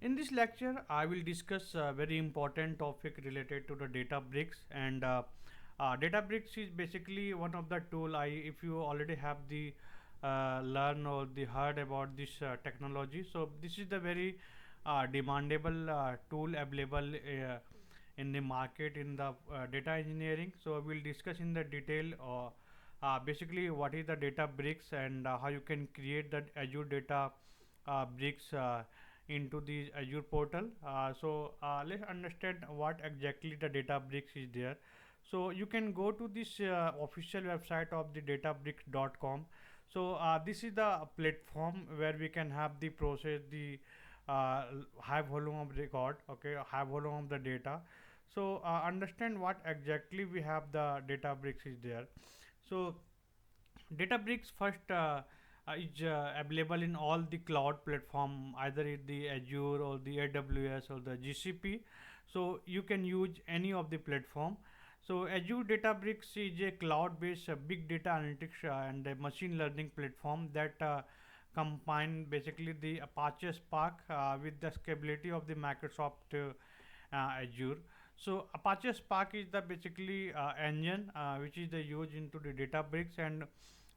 In this lecture, I will discuss a very important topic related to the Databricks and Databricks is basically one of the tool. If you already have the learn or the heard about this technology, so this is the very demandable tool available in the market in the data engineering. So we'll discuss in the detail. Basically, what is the Databricks and how you can create that Azure Data bricks into the Azure portal. Let's understand what exactly the Databricks is there. So you can go to this official website of the databricks.com. So this is the platform where we can have the process the high volume of record, okay, high volume of the data. So understand what exactly we have the Databricks is there. So Databricks first is available in all the cloud platform, either in the Azure or the AWS or the GCP. So you can use any of the platform. So Azure Databricks is a cloud-based big data analytics and a machine learning platform that combine basically the Apache Spark with the scalability of the Microsoft Azure. So Apache Spark is the basically engine which is the used into the Databricks, and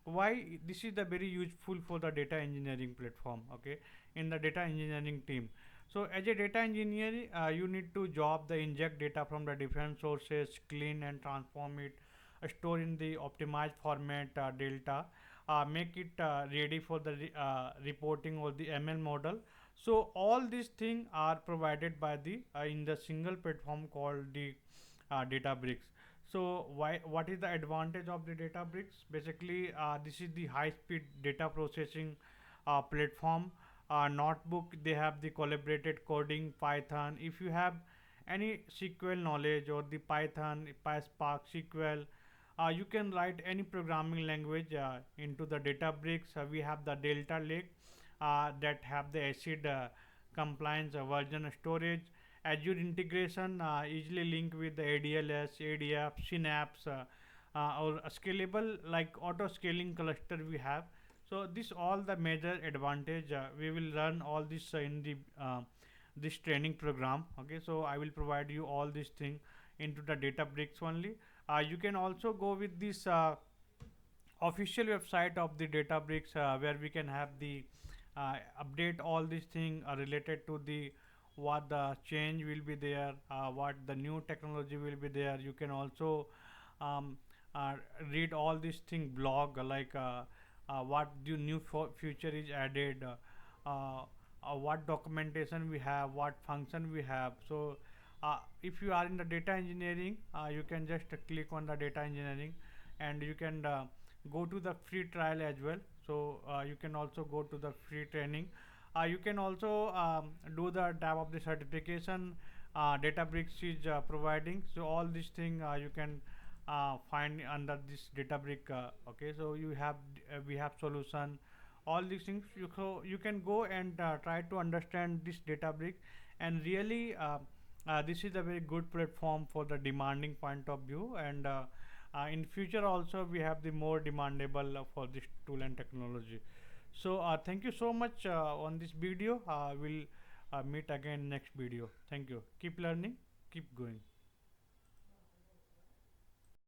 why this is the very useful for the data engineering platform, okay, in the data engineering team. So as a data engineer, you need to job the inject data from the different sources, clean and transform it, store in the optimized format delta, make it ready for the reporting or the ML model. So all these things are provided by the in the single platform called the Databricks. So why what is the advantage of the Databricks? Basically, this is the high-speed data processing platform. Notebook, they have the collaborated coding Python. If you have any SQL knowledge or the Python, PySpark, SQL, you can write any programming language into the Databricks. We have the Delta Lake that have the ACID compliance version storage. Azure integration easily link with the ADLS, ADF, Synapse, or a scalable like auto scaling cluster we have. So this all the major advantage. We will learn all this in the this training program. Okay, so I will provide you all these thing into the Databricks only. You can also go with this official website of the Databricks where we can have the update all these things related to the what the change will be there, what the new technology will be there. You can also um, uh, read all these thing blog like what the new future is added, what documentation we have, what function we have. So if you are in the data engineering, you can just click on the data engineering and you can go to the free trial as well. So you can also go to the free training. You can also do the tab of the certification Databricks is providing. So all these things you can find under this Databrick. Okay, so you have we have solution. All these things you can go and try to understand this Databrick, and really this is a very good platform for the demanding point of view, and in future also we have the more demandable for this tool and technology. So thank you so much on this video. We'll meet again next video. Thank you. Keep learning, keep going.